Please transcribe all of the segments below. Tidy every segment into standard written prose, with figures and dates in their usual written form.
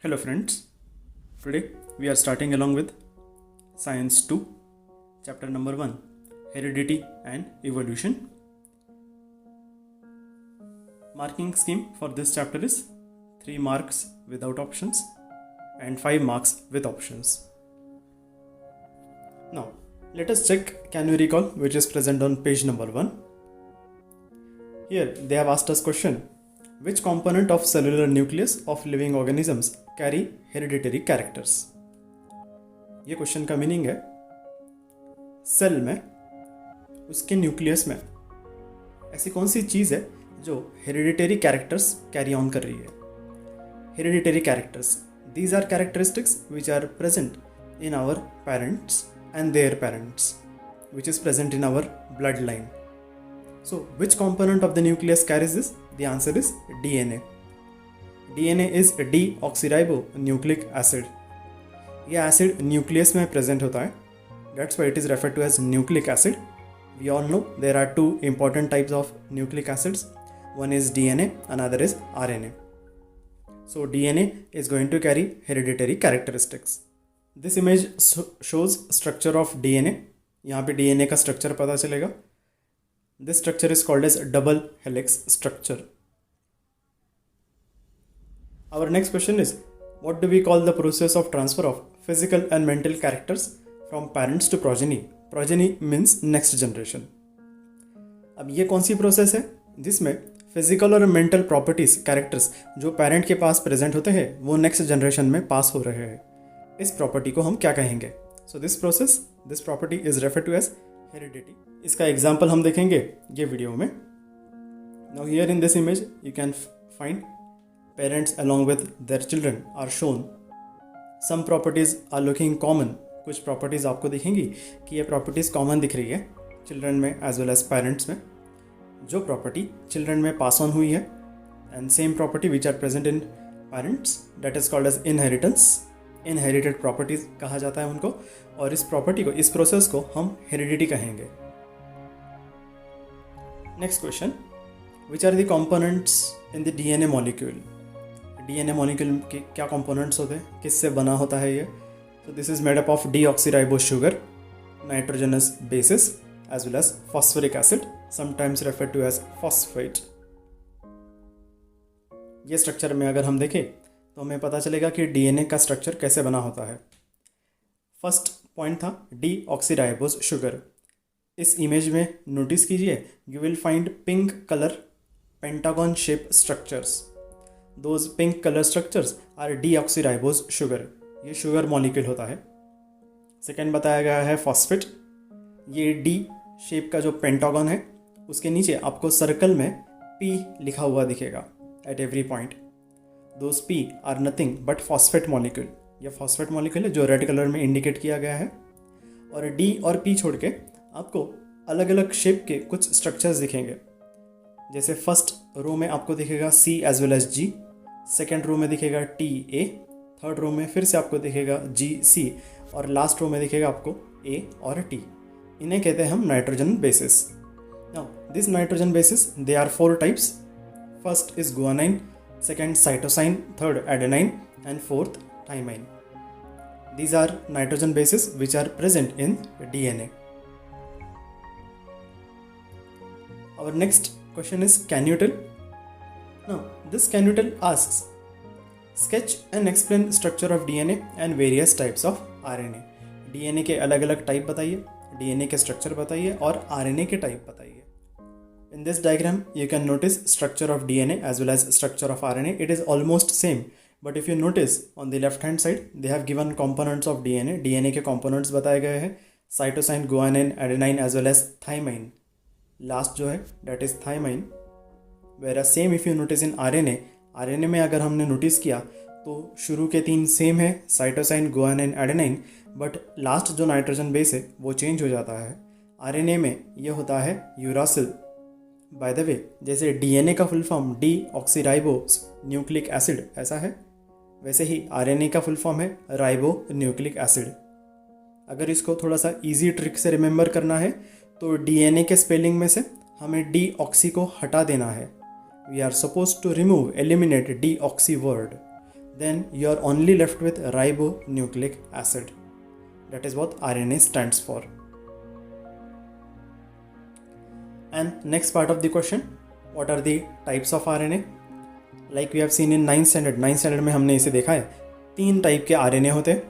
Hello friends, today we are starting along with Science 2, chapter number 1, Heredity and Evolution. Marking scheme for this chapter is 3 marks without options and 5 marks with options. Now, let us check, can we recall, which is present on page number 1. Here they have asked us question, which component of cellular nucleus of living organisms carry hereditary characters? ये question का meaning है cell में, उसके nucleus में ऐसी कौन सी चीज़ है जो हेरिडिटरी कैरेक्टर्स कैरी ऑन कर रही है. Hereditary characters, these are characteristics which are present in our parents and their parents, which is present in our blood line. So, which component of the nucleus carries this? The answer is DNA. DNA is deoxyribonucleic acid. ये acid nucleus में present होता है. That's why it is referred to as nucleic acid. We all know there are two important types of nucleic acids. One is DNA, another is RNA. So DNA is going to carry hereditary characteristics. This image shows structure of DNA. यहाँ पे DNA का structure पता चलेगा. This structure is called as double helix structure. Our next question is, what do we call the process of transfer of physical and mental characters from parents to progeny? Progeny means next generation. अब ये कौन सी process है जिसमें physical और mental properties, characters जो parent के पास present होते हैं वो नेक्स्ट जनरेशन में पास हो रहे हैं. इस प्रॉपर्टी को हम क्या कहेंगे? So this property is refer to as heredity. इसका एग्जाम्पल हम देखेंगे ये वीडियो में. Now here in this image you can find parents along with their children are shown. Some properties are looking common. कुछ प्रॉपर्टीज आपको दिखेंगी कि ये प्रॉपर्टीज कॉमन दिख रही है चिल्ड्रन में एज वेल एज पेरेंट्स में. जो प्रॉपर्टी चिल्ड्रन में पास ऑन हुई है and same property which are present in parents, that is called as inheritance. Inherited properties कहा जाता है उनको, और इस प्रॉपर्टी को, इस प्रोसेस को हम हेरिडिटी कहेंगे. Next question, which are the components in the DNA molecule? DNA molecule के क्या कंपोनेंट्स होते हैं, किससे बना होता है ये? तो this is made up of deoxyribose sugar, nitrogenous bases as well as phosphoric acid, sometimes refer to as phosphate. ये स्ट्रक्चर में अगर हम देखें तो हमें पता चलेगा कि डीएनए का स्ट्रक्चर कैसे बना होता है. फर्स्ट पॉइंट था डीऑक्सीराइबोस शुगर. इस इमेज में नोटिस कीजिए, you will find pink colour pentagon shape structures. Those pink colour structures are deoxyribose sugar. ये शुगर मॉलिक्यूल होता है. सेकेंड बताया गया है फॉस्फेट. ये डी शेप का जो पेंटागन है उसके नीचे आपको सर्कल में पी लिखा हुआ दिखेगा at every point. Those P R nothing but phosphate molecule. ये फॉस्फेट मॉलिक्यूल है जो रेड कलर में इंडिकेट किया गया है. और डी और पी छोड़ के आपको अलग अलग शेप के कुछ स्ट्रक्चर्स दिखेंगे. जैसे फर्स्ट रो में आपको दिखेगा सी एज वेल एज जी, सेकेंड रो में दिखेगा टी ए, थर्ड रो में फिर से आपको दिखेगा जी सी, और लास्ट रो में दिखेगा आपको ए और टी. इन्हें कहते हैं हम nitrogen bases. Now this nitrogen bases, they are 4 types. First is guanine, second cytosine, third adenine and fourth thymine. These are nitrogen bases which are present in DNA. Our next question is, can you tell? Now, this can you tell asks, sketch and explain structure of DNA and various types of RNA. DNA के अलग अलग type बताइए, DNA के structure बताइए और RNA के type बताइए. In this diagram, you can notice structure of DNA as well as structure of RNA. It is almost same. But if you notice on the left hand side, they have given components of DNA. DNA के components बताए गए हैं, cytosine, guanine, adenine as well as thymine. Last जो है that is thymine. Whereas same if you notice in RNA, RNA में अगर हमने notice किया तो शुरू के 3 सेम है, cytosine, guanine, adenine, but last जो नाइट्रोजन बेस है वो चेंज हो जाता है. RNA में ये होता है यूरासिल. बाय द वे, जैसे DNA का full form deoxyribose nucleic acid ऐसा है, वैसे ही RNA का फुल फॉर्म है राइबो न्यूक्लिक एसिड. अगर इसको थोड़ा सा इजी ट्रिक से रिमेंबर करना है तो DNA के स्पेलिंग में से हमें डीऑक्सी को हटा देना है. We are suppose to remove, eliminate deoxy word. then you are only left with ribonucleic acid. That is what RNA stands for. And next part of the question, what are the types of RNA? Like we have seen in 9th standard में हमने इसे देखा है, 3 type के RNA होते हैं,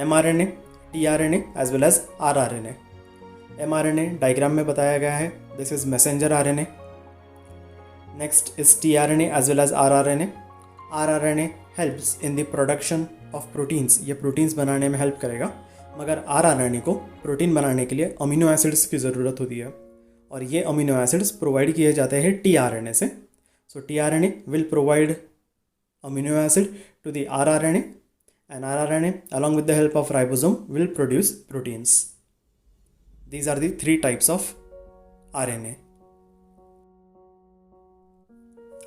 mRNA, tRNA as well as rRNA. mRNA diagram में बताया गया है, this is messenger RNA. Next is tRNA as well as rRNA. rRNA helps in the production of proteins. ये प्रोटीन्स बनाने में हेल्प करेगा, मगर rRNA को प्रोटीन बनाने के लिए अमीनो एसिड्स की ज़रूरत होती है और ये अमीनो एसिड्स प्रोवाइड किए जाते हैं tRNA से. So tRNA will provide amino acid to the rRNA and rRNA along with the help of ribosome will produce proteins. These are the 3 types of RNA.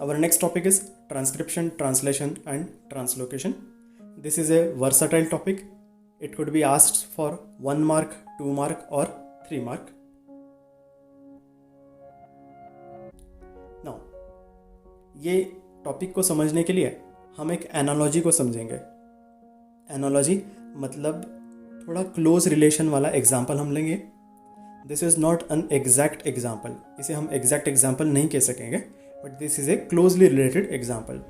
Our next topic is transcription, translation and translocation. This is a versatile topic. It could be asked for 1 mark, 2 mark or 3 mark. Now, ये topic को समझने के लिए हम एक analogy को समझेंगे. Analogy मतलब थोड़ा क्लोज रिलेशन वाला एग्जाम्पल हम लेंगे. This is not an exact example, इसे हम एग्जैक्ट एग्जाम्पल नहीं कह सकेंगे, but this is a closely related example.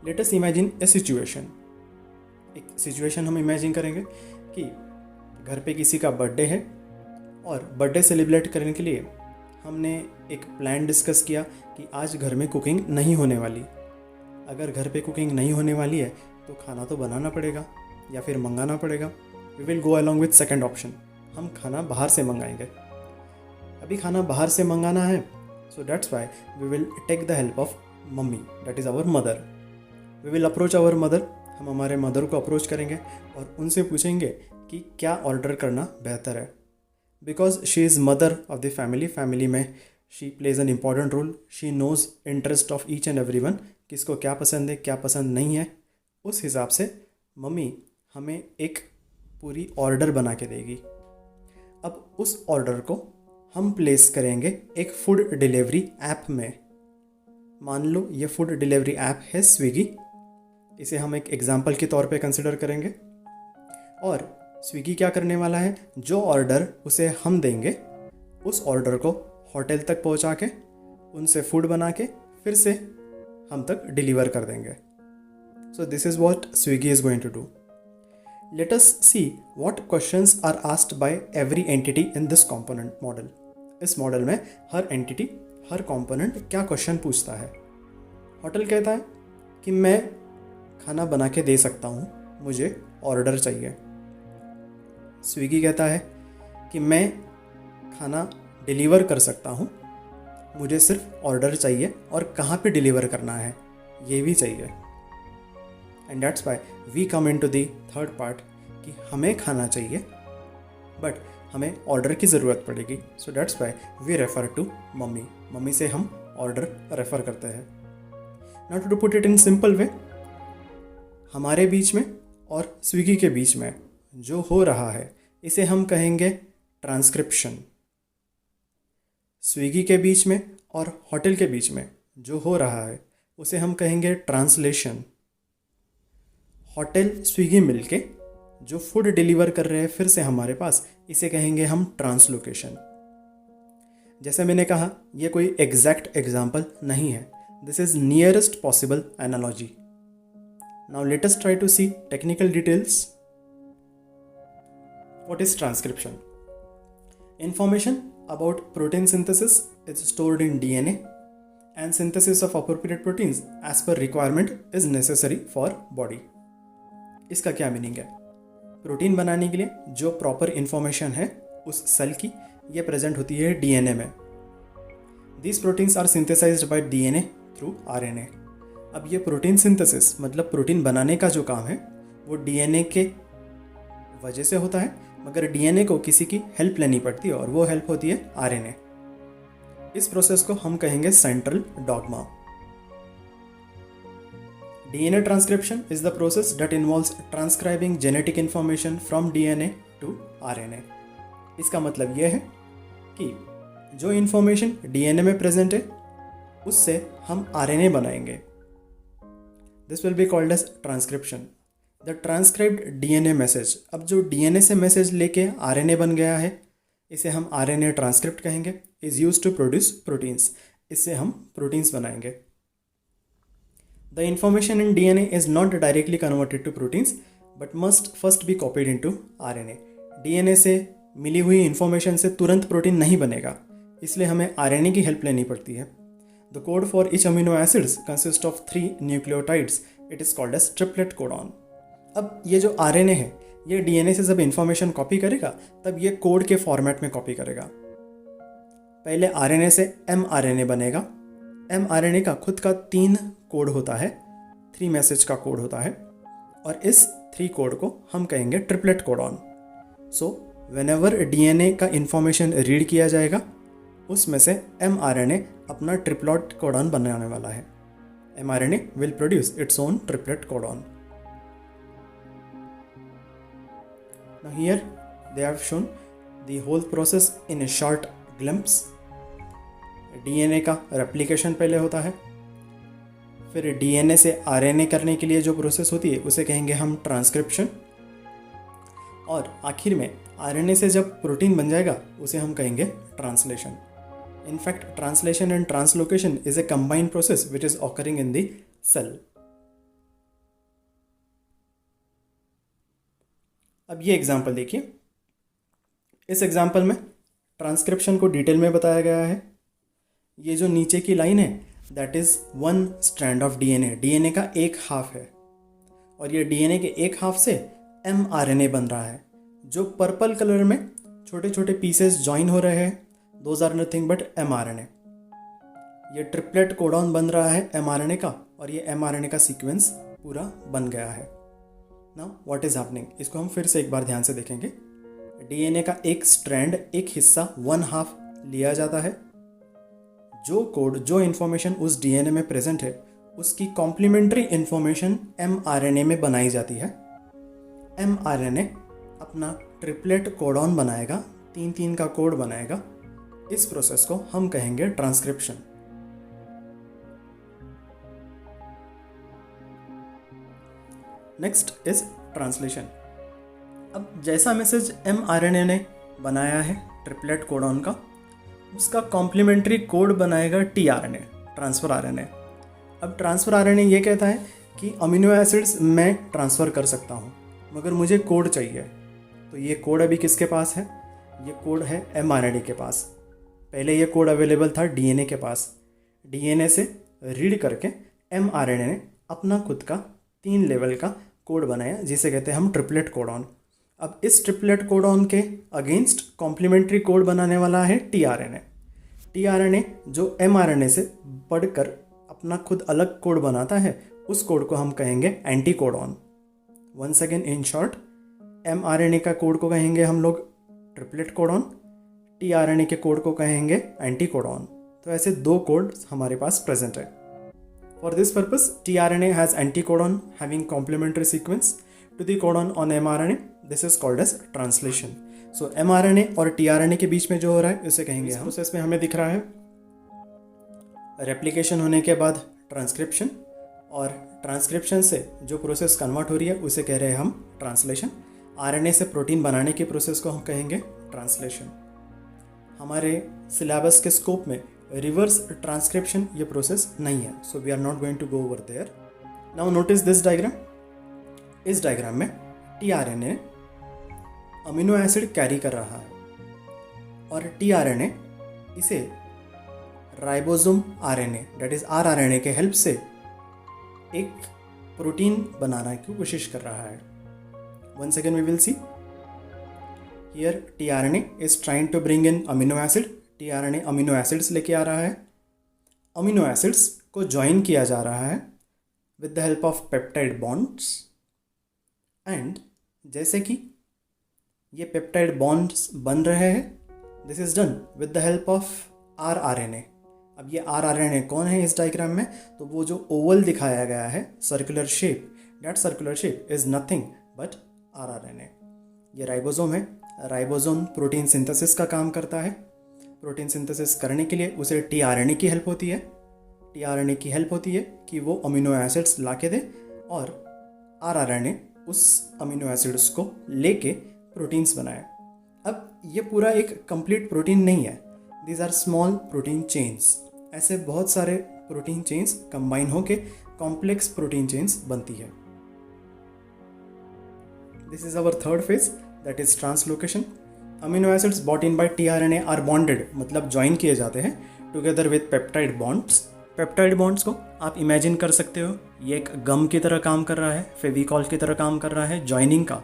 Let us imagine A situation. एक सिचुएशन हम इमेजिन करेंगे कि घर पे किसी का बर्थडे है और बर्थडे सेलिब्रेट करने के लिए हमने एक प्लान डिस्कस किया कि आज घर में कुकिंग नहीं होने वाली. अगर घर पे कुकिंग नहीं होने वाली है तो खाना तो बनाना पड़ेगा या फिर मंगाना पड़ेगा. We will go along with second option, हम खाना बाहर से मंगाएंगे. अभी खाना बाहर से मंगाना है, so that's why we will take the help of mummy, that is our mother. We will approach our mother, हम हमारे मदर को अप्रोच करेंगे और उनसे पूछेंगे कि क्या ऑर्डर करना बेहतर है. Because she is mother of the family में she plays an important role. She knows interest of each and every one, किसको क्या पसंद है क्या पसंद नहीं है. उस हिसाब से मम्मी हमें एक पूरी ऑर्डर बना के देगी. अब उस ऑर्डर को हम प्लेस करेंगे एक फूड डिलीवरी ऐप में. मान लो ये फूड डिलीवरी ऐप है स्विगी. इसे हम एक एग्जाम्पल के तौर पे कंसिडर करेंगे. और स्विगी क्या करने वाला है, जो ऑर्डर उसे हम देंगे उस ऑर्डर को होटल तक पहुंचा के उनसे फूड बना के फिर से हम तक डिलीवर कर देंगे. So this is what Swiggy is going to do. Let us see what questions are asked by every entity in this component model. इस मॉडल में हर एंटिटी, हर कंपोनेंट क्या क्वेश्चन पूछता है. होटल कहता है कि मैं खाना बना के दे सकता हूँ, मुझे ऑर्डर चाहिए. स्विगी कहता है कि मैं खाना डिलीवर कर सकता हूँ, मुझे सिर्फ ऑर्डर चाहिए और कहाँ पे डिलीवर करना है ये भी चाहिए. And that's why we come in to the third part कि हमें खाना चाहिए बट हमें ऑर्डर की ज़रूरत पड़ेगी. So that's why we refer to mummy. Mummy से हम ऑर्डर रेफ़र करते हैं. Not to put it in simple way, हमारे बीच में और स्विगी के बीच में जो हो रहा है इसे हम कहेंगे ट्रांसक्रिप्शन. स्विगी के बीच में और होटल के बीच में जो हो रहा है उसे हम कहेंगे ट्रांसलेशन. होटल स्विगी मिलके जो फूड डिलीवर कर रहे हैं फिर से हमारे पास, इसे कहेंगे हम ट्रांसलोकेशन. जैसे मैंने कहा ये कोई एग्जैक्ट एग्जाम्पल नहीं है, this is nearest possible analogy. Now let us try to see technical details. What is transcription? Information about protein synthesis is stored in DNA and synthesis of appropriate proteins as per requirement is necessary for body. इसका क्या meaning है? Protein बनाने के लिए जो proper information है उस cell की, ये प्रेजेंट होती है डीएनए में. These proteins are synthesized by DNA through RNA. अब ये प्रोटीन सिंथेसिस मतलब प्रोटीन बनाने का जो काम है वो डीएनए के वजह से होता है, मगर डीएनए को किसी की हेल्प लेनी पड़ती है और वो हेल्प होती है आरएनए. इस प्रोसेस को हम कहेंगे central dogma. DNA transcription is the process that involves transcribing genetic information from DNA to RNA. इसका मतलब यह है कि जो इंफॉर्मेशन डीएनए में प्रेजेंट है उससे हम आरएनए बनाएंगे. This will be called as transcription. The transcribed DNA message, अब जो डीएनए से मैसेज लेके आरएनए बन गया है, इसे हम आरएनए ट्रांसक्रिप्ट कहेंगे, is use to produce proteins, इससे हम प्रोटीन्स बनाएंगे। The information in DNA is not directly converted to proteins but must first be copied into RNA. DNA से मिली हुई इंफॉर्मेशन से तुरंत प्रोटीन नहीं बनेगा, इसलिए हमें आरएनए की हेल्प लेनी पड़ती है। The code for each amino acids consist of 3 nucleotides, it is called as triplet codon. अब ये जो आरएनए है, ये डीएनए से जब इंफॉर्मेशन कॉपी करेगा तब ये कोड के फॉर्मेट में कॉपी करेगा। पहले आरएनए से एमआरएनए बनेगा। एमआरएनए का खुद का 3 कोड होता है, 3 मैसेज का कोड होता है, और इस 3 कोड को हम कहेंगे triplet codon. So whenever DNA का इंफॉर्मेशन रीड किया जाएगा, उसमें से एमआरएनए अपना ट्रिपलेट कोडॉन बनाने वाला है। MRNA will produce its own triplet codon. Now here they have shown the whole process in a short glimpse. DNA का रेप्लिकेशन पहले होता है, फिर डीएनए से आरएनए करने के लिए जो प्रोसेस होती है उसे कहेंगे हम ट्रांसक्रिप्शन, और आखिर में आरएनए से जब प्रोटीन बन जाएगा उसे हम कहेंगे translation. In fact translation and translocation is a combined process which is occurring in the cell. अब ये एग्जाम्पल देखिए, इस एग्जाम्पल में ट्रांसक्रिप्शन को डिटेल में बताया गया है। ये जो नीचे की लाइन है that is 1 strand of DNA, DNA का एक हाफ है, और ये डीएनए के एक हाफ से एमआरएनए बन रहा है। जो पर्पल कलर में छोटे छोटे पीसेस ज्वाइन हो रहे हैं, those are nothing but mRNA. ये ट्रिपलेट कोडॉन बन रहा है एमआरएनए का, और ये एमआरएनए का सीक्वेंस पूरा बन गया है। नाउ व्हाट इज हैपनिंग, इसको हम फिर से एक बार ध्यान से देखेंगे। डीएनए का एक स्ट्रैंड, एक हिस्सा 1/2 लिया जाता है। जो कोड, जो इंफॉर्मेशन उस डीएनए में प्रेजेंट है, उसकी कॉम्प्लीमेंट्री इंफॉर्मेशन एमआरएनए में बनाई जाती है। एमआरएनए अपना ट्रिपलेट कोडॉन बनाएगा, 3-3 का कोड बनाएगा। इस प्रोसेस को हम कहेंगे ट्रांसक्रिप्शन। Next is translation. अब जैसा मैसेज एमआरएनए ने बनाया है ट्रिपलेट कोडॉन का, उसका कॉम्प्लीमेंट्री कोड बनाएगा टीआरएनए, ट्रांसफर आरएनए। अब ट्रांसफर आरएनए ये कहता है कि अमीनो एसिड्स मैं ट्रांसफ़र कर सकता हूँ, मगर मुझे कोड चाहिए। तो ये कोड अभी किसके पास है? ये कोड है एमआरएनए के पास। पहले ये कोड अवेलेबल था डीएनए के पास। डीएनए से रीड करके एमआरएनए ने अपना खुद का 3 लेवल का कोड बनाया, जिसे कहते हैं हम ट्रिपलेट कोडॉन। अब इस ट्रिपलेट कोडॉन के अगेंस्ट कॉम्प्लीमेंट्री कोड बनाने वाला है टीआरएनए। टीआरएनए जो एमआरएनए से बढ़कर अपना खुद अलग कोड बनाता है, उस कोड को हम कहेंगे anti codon. Once again in short, mRNA का कोड को कहेंगे हम लोग ट्रिपलेट कोडॉन, टीआरएनए के कोड को कहेंगे एंटी कोडॉन। तो ऐसे 2 कोड हमारे पास प्रेजेंट है। For this purpose, tRNA has anticodon having complementary sequence to the codon on mRNA. This is called as translation. So mRNA और tRNA के बीच में जो हो रहा है उसे कहेंगे हम, प्रोसेस में हमें दिख रहा है रेप्लिकेशन होने के बाद ट्रांसक्रिप्शन, और ट्रांसक्रिप्शन से जो प्रोसेस कन्वर्ट हो रही है उसे कह रहे हैं हम ट्रांसलेशन। आरएनए से प्रोटीन बनाने के प्रोसेस को हम कहेंगे ट्रांसलेशन। हमारे सिलेबस के स्कोप में रिवर्स ट्रांसक्रिप्शन ये प्रोसेस नहीं है, so we are not going to go over there. Now notice this diagram. इस डायग्राम में टीआरएनए अमीनो एसिड कैरी कर रहा है, और टीआरएनए इसे ribosome RNA that is rRNA के हेल्प से एक प्रोटीन बनाने की कोशिश कर रहा है। Once again we will see here tRNA is trying to bring in amino acid. TRNA amino acids लेके आ रहा है। अमीनो एसिड्स को ज्वाइन किया जा रहा है with the help of peptide bonds, and जैसे कि ये पेप्टाइड बॉन्ड्स बन रहे हैं, this is done with the help of rRNA. अब ये आरआरएनए कौन है इस डायग्राम में? तो वो जो ओवल दिखाया गया है circular shape, that circular shape is nothing but rRNA. ये राइबोसोम है। राइबोसोम प्रोटीन सिंथेसिस का काम करता है। प्रोटीन सिंथेसिस करने के लिए उसे टीआरएनए की हेल्प होती है। टीआरएनए की हेल्प होती है कि वो अमीनो एसिड्स ला के दे और आरआरएनए उस अमीनो एसिड्स को लेके प्रोटीन्स बनाए। अब ये पूरा एक कंप्लीट प्रोटीन नहीं है, these are small protein chains. ऐसे बहुत सारे प्रोटीन चेन्स कंबाइन होके कॉम्प्लेक्स प्रोटीन चेन्स बनती है। This is our third phase, that is translocation. Amino acids bought in by tRNA are bonded, मतलब ज्वाइन किए जाते हैं together with peptide bonds. Peptide bonds को आप इमेजिन कर सकते हो, ये एक गम की तरह काम कर रहा है, फेविकॉल की तरह काम कर रहा है ज्वाइनिंग का।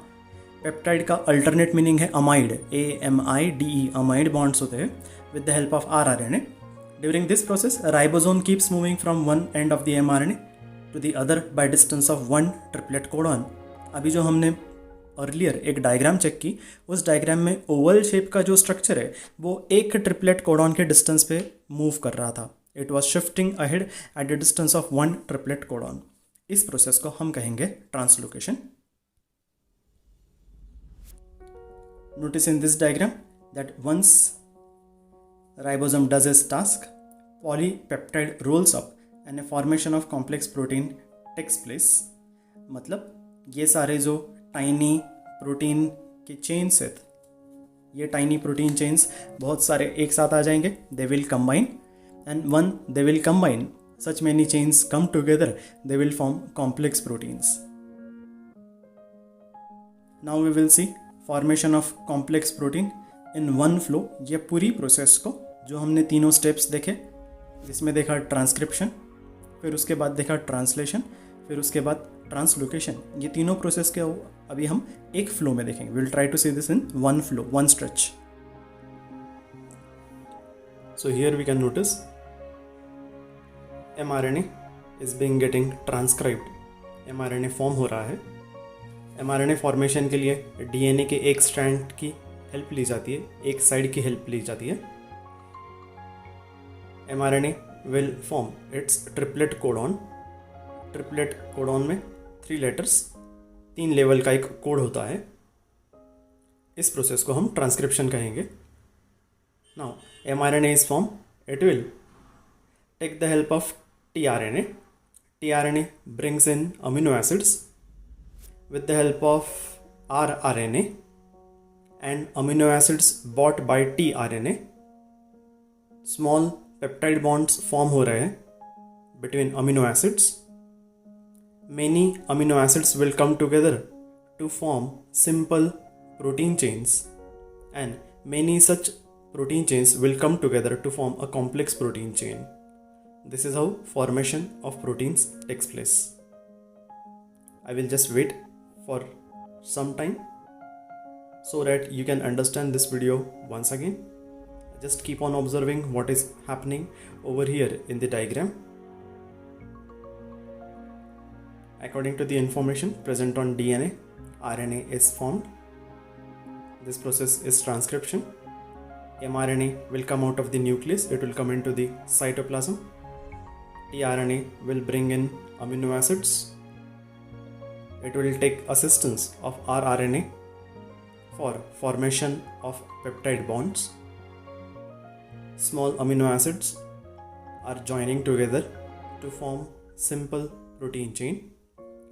पेप्टाइड का अल्टरनेट मीनिंग है अमाइड, AMIDE, अमाइड बॉन्ड्स होते हैं with the help of RRNA। During this process ribosome keeps moving from one end of the mRNA to the other by distance of 1 triplet codon. अभी जो हमने earlier एक diagram check की, उस diagram में Oval shape का जो structure है वो एक ट्रिपलेट कोडॉन के डिस्टेंस पे मूव कर रहा था। It was shifting ahead at the distance of 1 triplet codon. इस प्रोसेस को हम कहेंगे translocation. Notice in this diagram that once ribosome does its task, polypeptide rolls up and a formation of complex protein takes place। मतलब ये सारे जो tiny protein के chains हैं, ये टाइनी प्रोटीन चेन्स बहुत सारे एक साथ आ जाएंगे, they will combine, and one they will combine such many chains come together, they will form complex proteins। Now we will see formation of complex protein in one flow. ये पूरी process को जो हमने तीनों स्टेप्स देखे, जिसमें देखा transcription, फिर उसके बाद देखा ट्रांसलेशन, फिर उसके बाद ट्रांसलोकेशन, ये तीनों प्रोसेस के अभी हम एक फ्लो में देखेंगे। Will try to see this in one flow, one stretch. So here we can notice mRNA is being getting transcribed. mRNA form हो रहा है। mRNA फॉर्मेशन के लिए DNA के एक स्ट्रैंड की हेल्प ली जाती है, एक साइड की हेल्प ली जाती है। mRNA will form it's triplet codon. Triplet codon में 3 लेटर्स, 3 लेवल का एक कोड होता है। इस प्रोसेस को हम ट्रांसक्रिप्शन कहेंगे। Now mRNA is form, it will take the help of tRNA। tRNA brings in amino acids with the help of rRNA and amino acids bought by tRNA। small peptide bonds form हो रहे हैं between amino acids। many amino acids will come together to form simple protein chains, and many such protein chains will come together to form a complex protein chain। this is how formation of proteins takes place। I will just wait for some time so that you can understand this video once again। just keep on observing what is happening over here in the diagram। according to the information present on DNA, RNA is formed। this process is transcription। mRNA will come out of the nucleus, it will come into the cytoplasm। tRNA will bring in amino acids, it will take assistance of rRNA for formation of peptide bonds। small amino acids are joining together to form simple protein chain,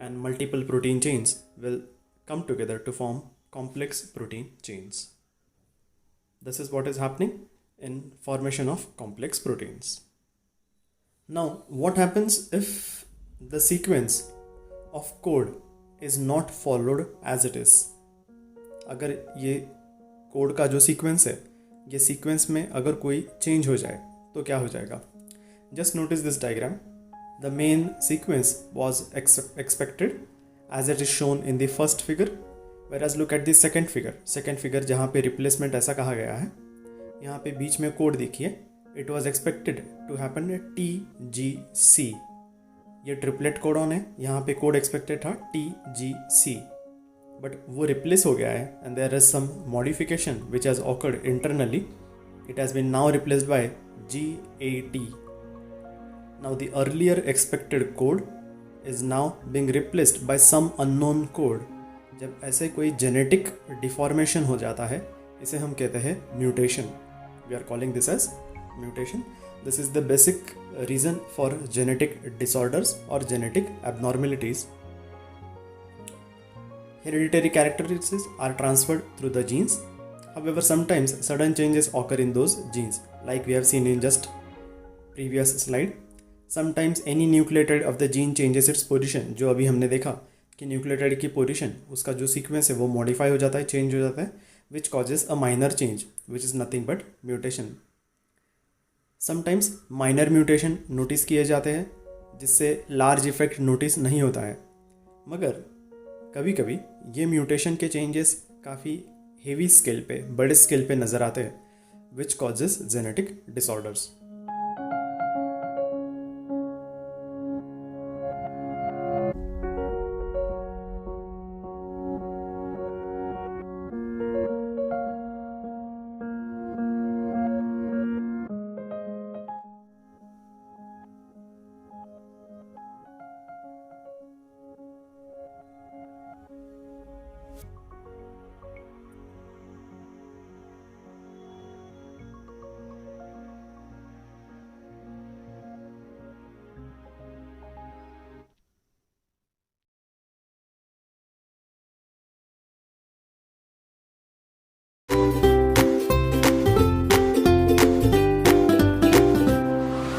and multiple protein chains will come together to form complex protein chains। this is what is happening in formation of complex proteins। now what happens if the sequence of code is not followed as it is? अगर ये code का जो sequence है, ये sequence में अगर कोई change हो जाए तो क्या हो जाएगा? Just notice this diagram. The main sequence was expected as it is shown in the first figure, whereas look at the second figure। Second figure जहाँ पे रिप्लेसमेंट ऐसा कहा गया है, यहाँ पे बीच में कोड देखिए, it was expected to happen TGC। ये ट्रिपलेट कोडॉन है, यहाँ पे कोड एक्सपेक्टेड था TGC, बट वो रिप्लेस हो गया है, and there is some modification which has occurred internally. It has been now replaced by GAT। Now the earlier expected code is now being replaced by some unknown code. जब ऐसे कोई genetic deformation हो जाता है, इसे हम कहते हैं mutation. We are calling this as mutation. This is the basic reason for genetic disorders or genetic abnormalities. Hereditary characteristics are transferred through the genes. However, sometimes sudden changes occur in those genes, like we have seen in just previous slide. Sometimes any nucleotide of the gene changes its position, जो अभी हमने देखा कि nucleotide की position, उसका जो sequence है वो मॉडिफाई हो जाता है, चेंज हो जाता है, which causes a minor change which is nothing but mutation. Sometimes minor mutation notice किए जाते हैं जिससे लार्ज इफेक्ट नोटिस नहीं होता है, मगर कभी कभी ये म्यूटेशन के चेंजेस काफ़ी हेवी स्केल पे, बड़े स्केल पे नज़र आते हैं, विच कॉजेज जेनेटिक डिसऑर्डर्स.